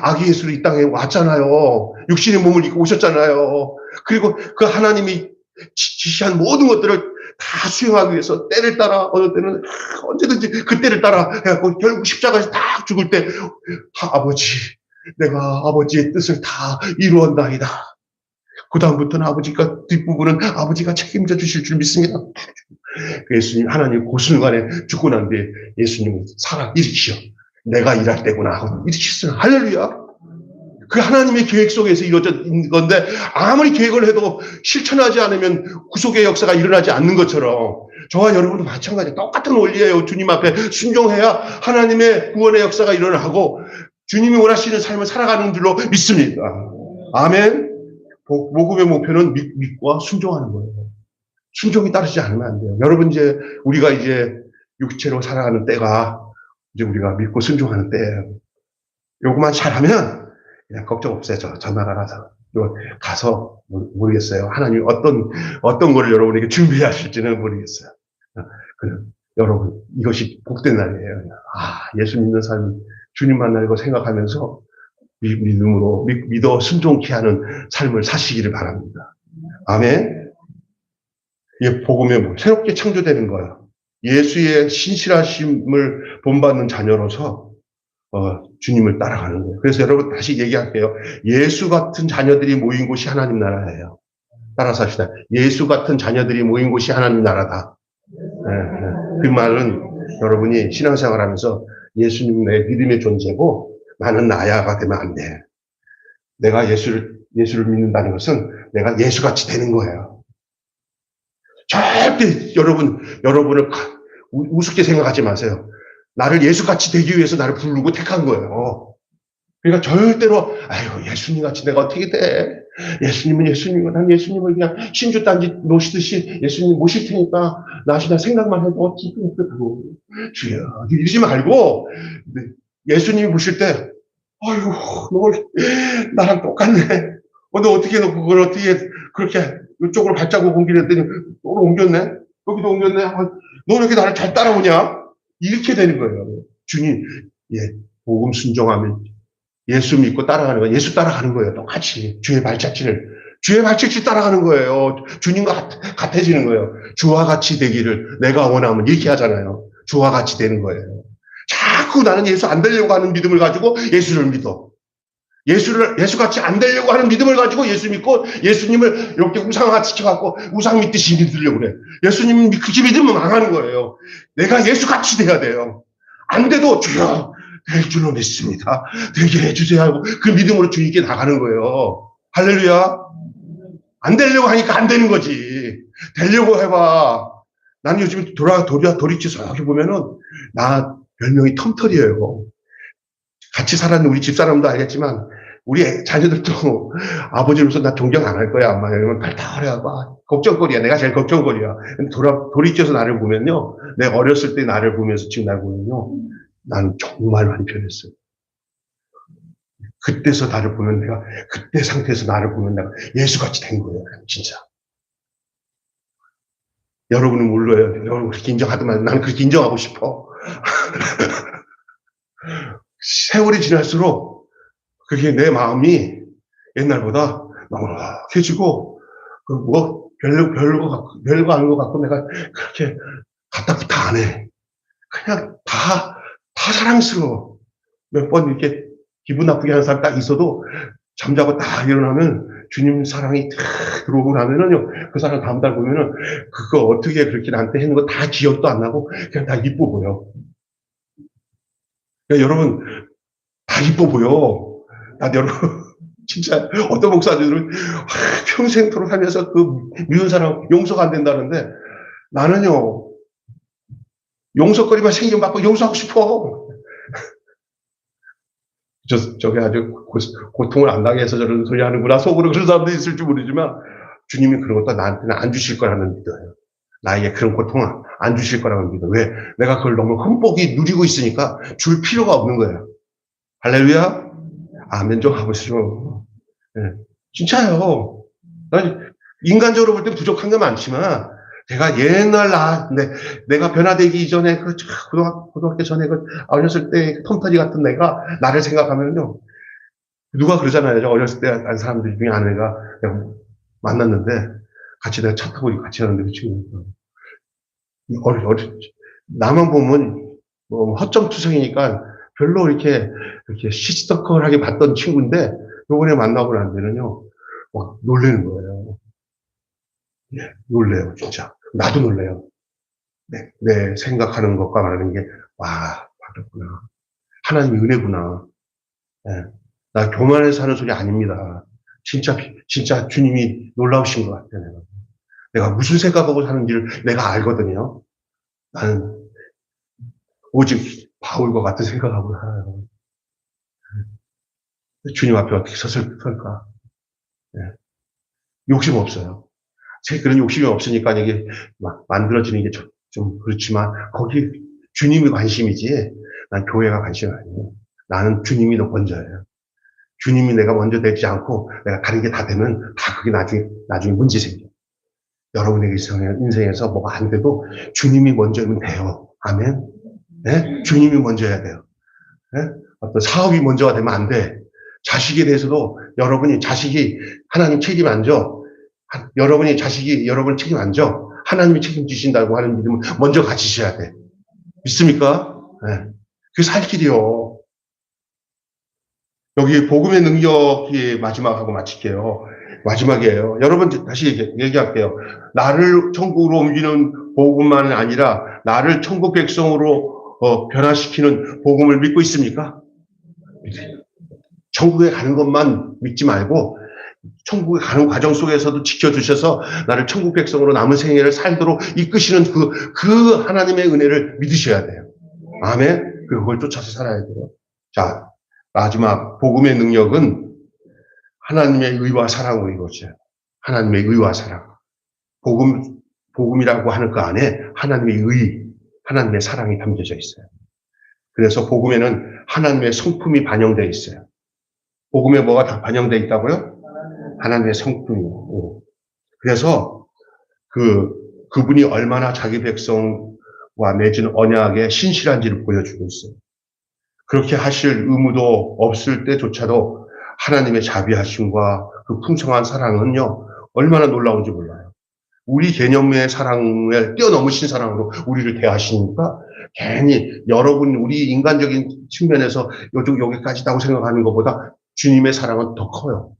아기 예수로 이 땅에 왔잖아요. 육신의 몸을 입고 오셨잖아요. 그리고 그 하나님이 지시한 모든 것들을 다 수행하기 위해서 때를 따라 어느 때는 언제든지 그 때를 따라 해갖고 결국 십자가에서 딱 죽을 때 아버지 내가 아버지의 뜻을 다 이루었나이다. 그 다음부터는 아버지가 뒷부분은 아버지가 책임져 주실 줄 믿습니다. 예수님 하나님 그 순간에 죽고 난 뒤에 예수님은 살아 일으키셔. 내가 일할 때구나 하고 일으키셨어요. 할렐루야. 그 하나님의 계획 속에서 이루어진 건데 아무리 계획을 해도 실천하지 않으면 구속의 역사가 일어나지 않는 것처럼 저와 여러분도 마찬가지예요. 똑같은 원리예요. 주님 앞에 순종해야 하나님의 구원의 역사가 일어나고 주님이 원하시는 삶을 살아가는 줄로 믿습니다. 아멘. 복음의 목표는 믿고 순종하는 거예요. 순종이 따르지 않으면 안 돼요. 여러분 우리가 육체로 살아가는 때가 이제 우리가 믿고 순종하는 때예요. 요것만 잘하면 그냥 걱정 없어요. 전화가 나서 가서 모르겠어요. 하나님 어떤 거를 여러분에게 준비하실지는 모르겠어요. 여러분 이것이 복된 날이에요. 예수 믿는 삶 주님 만나고 생각하면서 믿음으로 믿어 순종케 하는 삶을 사시기를 바랍니다. 아멘. 이게 복음의 새롭게 창조되는 거예요. 예수의 신실하심을 본받는 자녀로서 주님을 따라가는 거예요. 그래서 여러분 다시 얘기할게요. 예수 같은 자녀들이 모인 곳이 하나님 나라예요. 따라서 합시다. 예수 같은 자녀들이 모인 곳이 하나님 나라다. 그 말은 여러분이 신앙생활 하면서 예수님의 믿음의 존재고 나는 나야가 되면 안 돼. 내가 예수를 믿는다는 것은 내가 예수같이 되는 거예요. 절대 여러분을 우습게 생각하지 마세요. 나를 예수같이 되기 위해서 나를 부르고 택한 거예요. 그러니까 절대로 예수님 같이 내가 어떻게 돼? 난 예수님을 그냥 신주단지 모시듯이 예수님 모실 테니까 나 생각만 해도 기쁘고 주여 이러지 말고 예수님이 보실 때 너 나랑 똑같네. 너 어떻게 그걸 어떻게 그렇게 이쪽으로 발자국 옮기랬더니 또 옮겼네? 여기도 옮겼네? 너 이렇게 나를 잘 따라오냐? 이렇게 되는 거예요. 주님, 복음 순종하면 예수 믿고 따라가는 거예요. 예수 따라가는 거예요. 똑같이. 주의 발자취를 따라가는 거예요. 주님과 같아지는 거예요. 주와 같이 되기를 내가 원하면 이렇게 하잖아요. 주와 같이 되는 거예요. 자꾸 나는 예수 안 되려고 하는 믿음을 가지고 예수를 믿어. 예수같이 안 되려고 하는 믿음을 가지고 예수 믿고 예수님을 이렇게 우상화 시켜갖고 우상 믿듯이 믿으려고 그래. 예수님 그렇게 믿으면 망하는 거예요. 내가 예수같이 돼야 돼요. 안 돼도 주여 될 줄로 믿습니다. 되게 해주세요 하고 그 믿음으로 주님께 나가는 거예요. 할렐루야. 안 되려고 하니까 안 되는 거지. 되려고 해봐. 나는 요즘 돌이켜서 이렇게 보면은 나 별명이 텀털이에요. 같이 살았는 우리 집사람도 알겠지만 우리 자녀들도 아버지로서 나 존경 안 할 거야. 아마 이러면 발달해하고 걱정거리야. 내가 제일 걱정거리야. 돌이켜서 나를 보면요. 내가 어렸을 때 나를 보면서 지금 나를 보면요. 난 정말 많이 변했어요. 그때서 나를 보면 그때 상태에서 나를 보면 내가 예수같이 된 거예요. 진짜. 여러분은 몰라요. 여러분 그렇게 인정하더만 나는 그렇게 인정하고 싶어. 세월이 지날수록 그게 내 마음이 옛날보다 넉넉해지고 별거 아닌 것 같고 내가 그렇게 갖다 부터 안 해. 그냥 다 사랑스러워. 몇 번 이렇게 기분 나쁘게 하는 사람 딱 있어도 잠자고 딱 일어나면 주님 사랑이 탁 들어오고 나면은요, 그 사람 다음 달 보면은 그거 어떻게 그렇게 나한테 했는 거 다 기억도 안 나고 그냥 다 이뻐 보여. 그러니까 여러분, 다 이뻐 보여. 나 여러분, 진짜 어떤 목사들은 평생토록 하면서 그 미운 사람 용서가 안 된다는데 나는요, 용서거리만 생기면 받고 용서하고 싶어. 저게 아주 고통을 안 당해 해서 저런 소리 하는구나. 속으로 그런 사람도 있을지 모르지만 주님이 그런 것도 나한테는 안 주실 거라는 믿어요. 나에게 그런 고통을 안 주실 거라고 믿어. 왜? 내가 그걸 너무 흠뻑이 누리고 있으니까 줄 필요가 없는 거예요. 할렐루야? 아멘 좀 하보시죠. 네. 진짜요. 인간적으로 볼 때 부족한 게 많지만 제가 옛날 내가 변화되기 전에 고등학교 전에 어렸을 때 텀터지 같은 내가 나를 생각하면요. 누가 그러잖아요. 저 어렸을 때 한 사람들 중에 아내가 내가 만났는데 같이 내가 차 타고 같이 가는데 그 친구가 나만 보면 뭐 허점투성이니까 별로 이렇게 시시덕거하게 봤던 친구인데 요번에 만나고 난 데는요. 막 놀라는 거예요. 예, 놀래요, 진짜. 나도 놀래요. 내 생각하는 것과 말하는 게, 와, 바뀌었구나. 하나님의 은혜구나. 예, 나 교만해서 하는 소리 아닙니다. 진짜 주님이 놀라우신 것 같아요. 내가 무슨 생각하고 사는지를 내가 알거든요. 나는 오직 바울과 같은 생각하고 살아요. 주님 앞에 어떻게 설까? 예, 욕심 없어요. 제 그런 욕심이 없으니까 이게 막 만들어지는 게 좀 그렇지만 거기 주님이 관심이지 난 교회가 관심 아니에요. 나는 주님이 더 먼저예요. 주님이 내가 먼저 되지 않고 내가 다른 게 다 되면 다 그게 나중에 문제 생겨. 여러분의 인생에서 뭐가 안 돼도 주님이 먼저면 돼요. 아멘. 네? 주님이 먼저 해야 돼요. 네? 어떤 사업이 먼저가 되면 안 돼. 자식에 대해서도 자식이 하나님 책임 안 져. 자식이 여러분 책임 안 져. 하나님이 책임지신다고 하는 믿음을 먼저 가지셔야 돼. 믿습니까? 네. 그게 살 길이요. 여기 복음의 능력이 마지막하고 마칠게요. 마지막이에요. 여러분 다시 얘기할게요. 나를 천국으로 옮기는 복음만은 아니라 나를 천국 백성으로 변화시키는 복음을 믿고 있습니까? 천국에 가는 것만 믿지 말고 천국에 가는 과정 속에서도 지켜주셔서 나를 천국 백성으로 남은 생애를 살도록 이끄시는 그 하나님의 은혜를 믿으셔야 돼요. 아멘. 그걸 쫓아서 살아야 돼요. 자, 마지막 복음의 능력은 하나님의 의와 사랑으로 이루어져요. 하나님의 의와 사랑. 복음이라고 하는 그 안에 하나님의 의, 하나님의 사랑이 담겨져 있어요. 그래서 복음에는 하나님의 성품이 반영되어 있어요. 복음에 뭐가 다 반영되어 있다고요? 하나님의 성품이요. 그래서 그분이 얼마나 자기 백성과 맺은 언약에 신실한지를 보여주고 있어요. 그렇게 하실 의무도 없을 때조차도 하나님의 자비하심과 그 풍성한 사랑은요, 얼마나 놀라운지 몰라요. 우리 개념의 사랑을 뛰어넘으신 사랑으로 우리를 대하시니까 괜히 우리 인간적인 측면에서 여기까지다고 생각하는 것보다 주님의 사랑은 더 커요.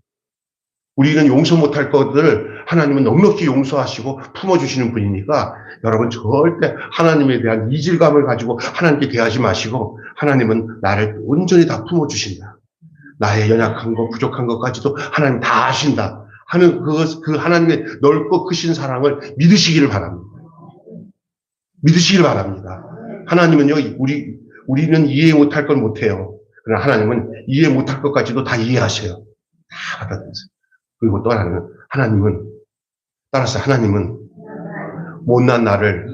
우리는 용서 못할 것들을 하나님은 넉넉히 용서하시고 품어주시는 분이니까 여러분 절대 하나님에 대한 이질감을 가지고 하나님께 대하지 마시고 하나님은 나를 온전히 다 품어주신다. 나의 연약한 것, 부족한 것까지도 하나님 다 아신다 하는 그 하나님의 넓고 크신 사랑을 믿으시기를 바랍니다. 믿으시기를 바랍니다. 하나님은요, 우리는 이해 못할 건 못해요. 그러나 하나님은 이해 못할 것까지도 다 이해하셔요. 다 받아들이세요. 그리고 또 하나님은 못난 나를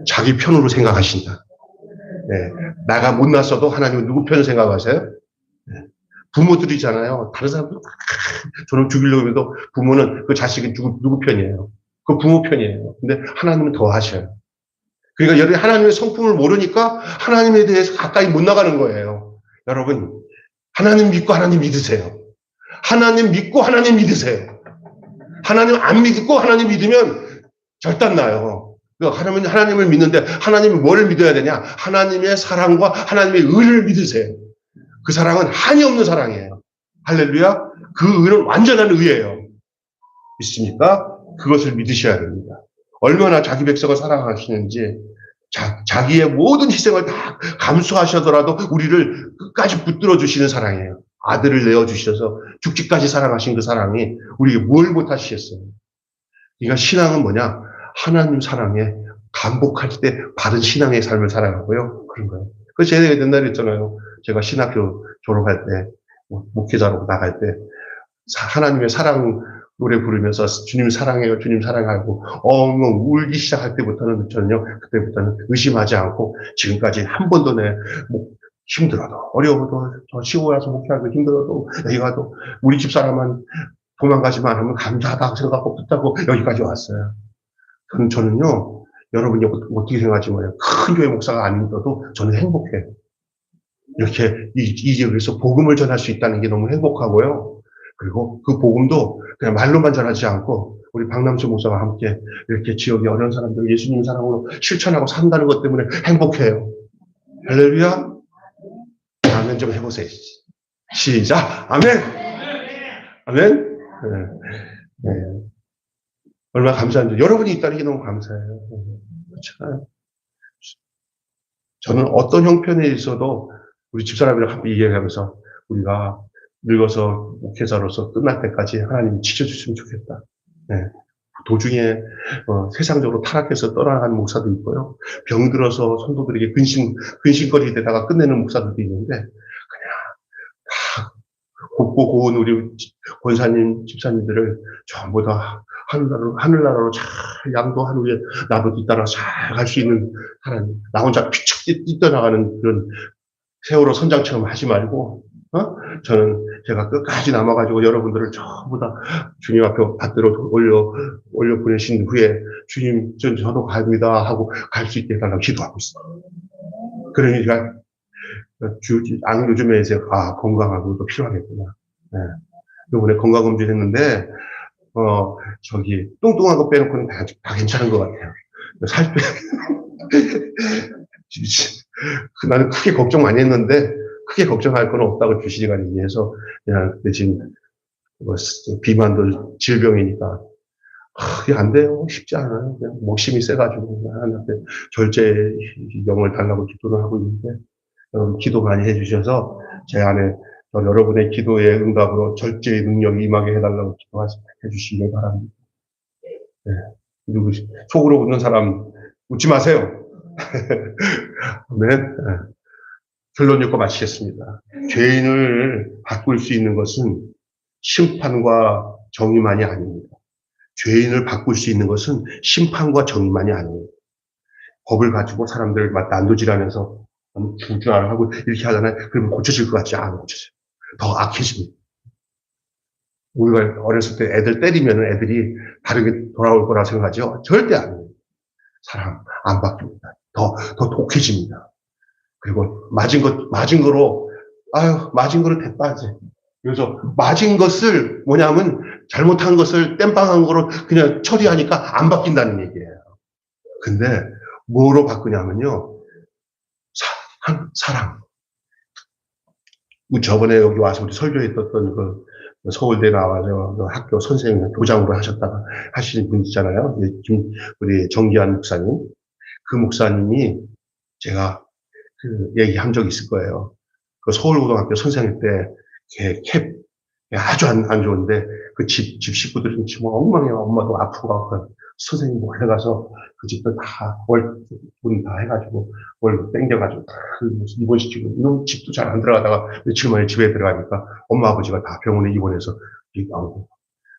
자기 편으로 생각하신다. 네. 나가 못났어도 하나님은 누구 편을 생각하세요? 네. 부모들이잖아요. 다른 사람들 저는 죽이려고 해도 부모는 그 자식이 누구 편이에요? 그 부모 편이에요. 근데 하나님은 더 하셔요. 그러니까 여러분이 하나님의 성품을 모르니까 하나님에 대해서 가까이 못 나가는 거예요. 여러분, 하나님 믿고 하나님 믿으세요. 하나님 믿고 하나님 믿으세요. 하나님 안 믿고 하나님 믿으면 절단 나요. 하나님을 믿는데 하나님이 뭐를 믿어야 되냐? 하나님의 사랑과 하나님의 의를 믿으세요. 그 사랑은 한이 없는 사랑이에요. 할렐루야. 그 의는 완전한 의예요. 믿습니까? 그것을 믿으셔야 됩니다. 얼마나 자기 백성을 사랑하시는지 자기의 모든 희생을 다 감수하셔더라도 우리를 끝까지 붙들어 주시는 사랑이에요. 아들을 내어주셔서 죽기까지 사랑하신 그 사랑이 우리에게 뭘 못하시겠어요. 그러니까 신앙은 뭐냐? 하나님 사랑에 감복할 때 바른 신앙의 삶을 살아가고요. 그런 거예요. 그래서 제가 옛날에 했잖아요. 제가 신학교 졸업할 때, 목회자로 나갈 때, 하나님의 사랑 노래 부르면서 주님 사랑해요, 주님 사랑하고 엉엉 울기 시작할 때부터는 저는요, 그때부터는 의심하지 않고 지금까지 한 번도 힘들어도 어려워도 저 시골 와서 목회하고 힘들어도 여기 가도 우리 집사람만 도망가지만 하면 감사하다고 생각하고 붙잡고 여기까지 왔어요. 저는요, 여러분이 어떻게 생각하지 마요. 큰 교회 목사가 아니더라도 저는 행복해요. 이렇게 이 지역에서 복음을 전할 수 있다는 게 너무 행복하고요. 그리고 그 복음도 그냥 말로만 전하지 않고 우리 박남수 목사와 함께 이렇게 지역의 어려운 사람들 예수님 사랑으로 실천하고 산다는 것 때문에 행복해요. 할렐루야. 아멘 좀 해보세요. 시작. 아멘. 아멘. 네. 네. 얼마나 감사한지. 여러분이 있다는 게 너무 감사해요. 그렇잖아요. 저는 어떤 형편에 있어도 우리 집사람이랑 함께 이야기하면서 우리가 늙어서 목회자로서 끝날 때까지 하나님이 지켜주시면 좋겠다. 네. 도중에 세상적으로 타락해서 떠나가는 목사도 있고요. 병들어서 성도들에게 근심거리 되다가 끝내는 목사들도 있는데 그냥 다 곱고 고운 우리 권사님, 집사님들을 전부 다 하늘나라로 잘 양도한 후에 나도 뒤따라 잘 갈 수 있는 하나님. 나 혼자 피축 뛰어나가는 그런 세월호 선장처럼 하지 말고 저는 제가 끝까지 남아가지고 여러분들을 전부 다 주님 앞에 받들어 올려 보내신 후에 주님 저도 갑니다 하고 갈 수 있게 해달라고 기도하고 있어요. 그러니까 요즘에 이제 건강하고 또 필요하겠구나. 네. 이번에 건강검진 했는데 저기 뚱뚱한 거 빼놓고는 다 괜찮은 것 같아요. 살 빼. 나는 크게 걱정 많이 했는데 크게 걱정할 건 없다고 주시지가 위해서 그냥 대신 비만도 질병이니까 그게 안 돼요. 쉽지 않아요. 그냥 목심이 세가지고 하나님한테 절제 영을 달라고 기도를 하고 있는데 여러분 기도 많이 해주셔서 제 안에 여러분의 기도의 응답으로 절제의 능력이 임하게 해달라고 해주시길 바랍니다. 네. 속으로 웃는 사람 웃지 마세요. 네. 결론 읽고 마치겠습니다. 죄인을 바꿀 수 있는 것은 심판과 정의만이 아닙니다. 죄인을 바꿀 수 있는 것은 심판과 정의만이 아닙니다. 법을 가지고 사람들 막 난도질하면서 주주하고 이렇게 하잖아요. 그러면 고쳐질 것 같지 않아 고쳐져요. 더 악해집니다. 우리가 어렸을 때 애들 때리면 애들이 다르게 돌아올 거라 생각하죠. 절대 아니에요. 사람 안 바뀝니다. 더 독해집니다. 그리고 맞은 거로 맞은 거로 대빠지. 그래서 맞은 것을 뭐냐면 잘못한 것을 땜빵한 거로 그냥 처리하니까 안 바뀐다는 얘기예요. 근데 뭐로 바꾸냐면요. 사랑. 저번에 여기 와서 우리 설교했던 그 서울대 나와서 그 학교 선생님 교장으로 하셨다가 하시는 분 있잖아요. 우리 정기환 목사님. 그 목사님이 제가 그 얘기한 적이 있을 거예요. 그 서울고등학교 선생님 때 캡 아주 안 좋은데 그 집 식구들이 지금 엉망이에요. 엄마도 아프고 선생님 몰려가서 그 집도 다 문 다 해가지고 월급 땡겨가지고 다 입원시키고 이놈 집도 잘 안 들어가다가 며칠 만에 집에 들어가니까 엄마 아버지가 다 병원에 입원해서 나오고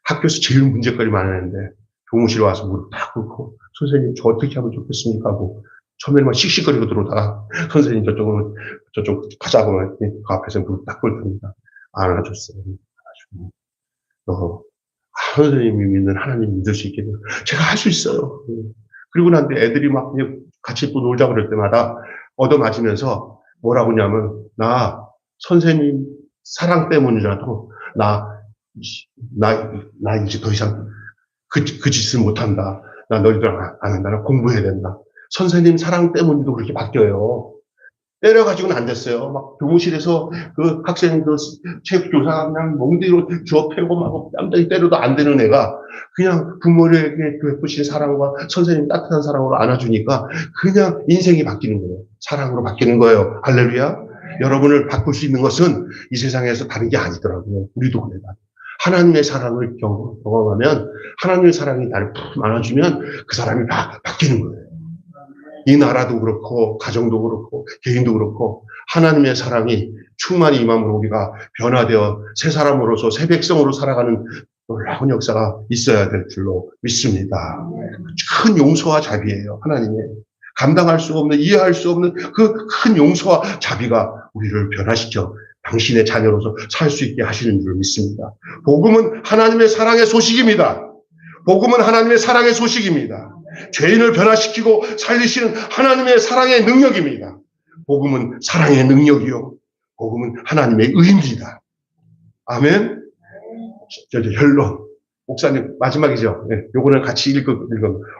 학교에서 제일 문제거리 많았는데 교무실에 와서 무릎 딱 꿇고 선생님 저 어떻게 하면 좋겠습니까 하고 처음에는 막 씩씩거리고 들어오다가 선생님 저쪽 가자고 그 앞에서 무릎 딱 꿇습니다. 안아줬어요. 선생님이 믿는 하나님 믿을 수 있게 제가 할 수 있어요. 그리고 난 뒤에 애들이 막 같이 또 놀자 그럴 때마다 얻어맞으면서 뭐라고 하냐면 나 선생님 사랑 때문이라도 나 이제 더 이상 그 짓을 못한다. 나 너희들 안 한다. 나 공부해야 된다. 선생님 사랑 때문에도 그렇게 바뀌어요. 때려가지고는 안 됐어요. 막 교무실에서 그 학생 그 체육 교사 그냥 몽디로 주워 패고 막 뺨때기 때려도 안 되는 애가 그냥 부모에게 베푸신 사랑과 선생님 따뜻한 사랑으로 안아주니까 그냥 인생이 바뀌는 거예요. 사랑으로 바뀌는 거예요. 할렐루야. 여러분을 바꿀 수 있는 것은 이 세상에서 다른 게 아니더라고요. 우리도 그래요. 하나님의 사랑을 경험하면 하나님의 사랑이 나를 푹 안아주면 그 사람이 바뀌는 거예요. 이 나라도 그렇고 가정도 그렇고 개인도 그렇고 하나님의 사랑이 충만히 임함으로 우리가 변화되어 새 사람으로서 새 백성으로 살아가는 놀라운 역사가 있어야 될 줄로 믿습니다. 큰 용서와 자비예요. 하나님의 감당할 수 없는 이해할 수 없는 그 큰 용서와 자비가 우리를 변화시켜 당신의 자녀로서 살 수 있게 하시는 줄 믿습니다. 복음은 하나님의 사랑의 소식입니다. 복음은 하나님의 사랑의 소식입니다. 죄인을 변화시키고 살리시는 하나님의 사랑의 능력입니다. 복음은 사랑의 능력이요. 복음은 하나님의 의입니다. 아멘. 결론. 목사님 마지막이죠. 네, 요거는 같이 읽어.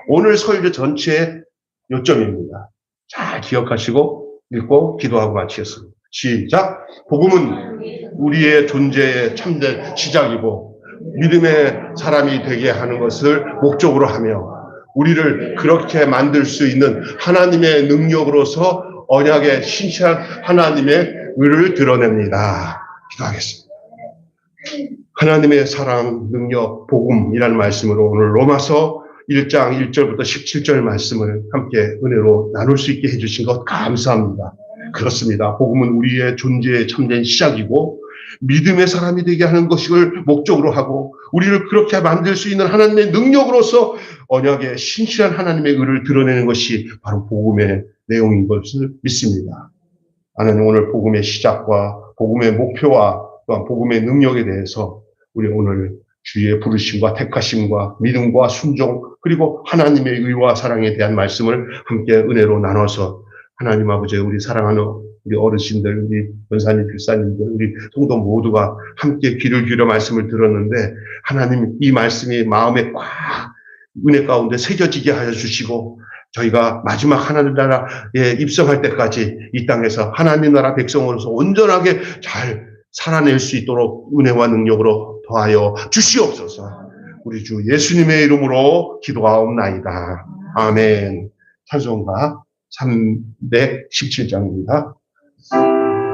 오늘 설교 전체의 요점입니다. 잘 기억하시고 읽고 기도하고 마치겠습니다. 시작. 복음은 우리의 존재의 참된 시작이고 믿음의 사람이 되게 하는 것을 목적으로 하며 우리를 그렇게 만들 수 있는 하나님의 능력으로서 언약의 신실한 하나님의 의를 드러냅니다. 기도하겠습니다. 하나님의 사랑, 능력, 복음이라는 말씀으로 오늘 로마서 1장 1절부터 17절 말씀을 함께 은혜로 나눌 수 있게 해주신 것 감사합니다. 그렇습니다. 복음은 우리의 존재의 참된 시작이고 믿음의 사람이 되게 하는 것을 목적으로 하고 우리를 그렇게 만들 수 있는 하나님의 능력으로서 언약의 신실한 하나님의 의를 드러내는 것이 바로 복음의 내용인 것을 믿습니다. 하나님 오늘 복음의 시작과 복음의 목표와 또한 복음의 능력에 대해서 우리 오늘 주의 부르심과 택하심과 믿음과 순종 그리고 하나님의 의와 사랑에 대한 말씀을 함께 은혜로 나눠서 하나님 아버지 우리 사랑하는 우리 어르신들, 우리 권사님, 필사님들, 우리 성도 모두가 함께 귀를 기울여 말씀을 들었는데 하나님 이 말씀이 마음에 꽉 은혜 가운데 새겨지게 하여 주시고 저희가 마지막 하나님 나라에 입성할 때까지 이 땅에서 하나님 나라 백성으로서 온전하게 잘 살아낼 수 있도록 은혜와 능력으로 더하여 주시옵소서. 우리 주 예수님의 이름으로 기도하옵나이다. 아멘. 찬송가 317장입니다.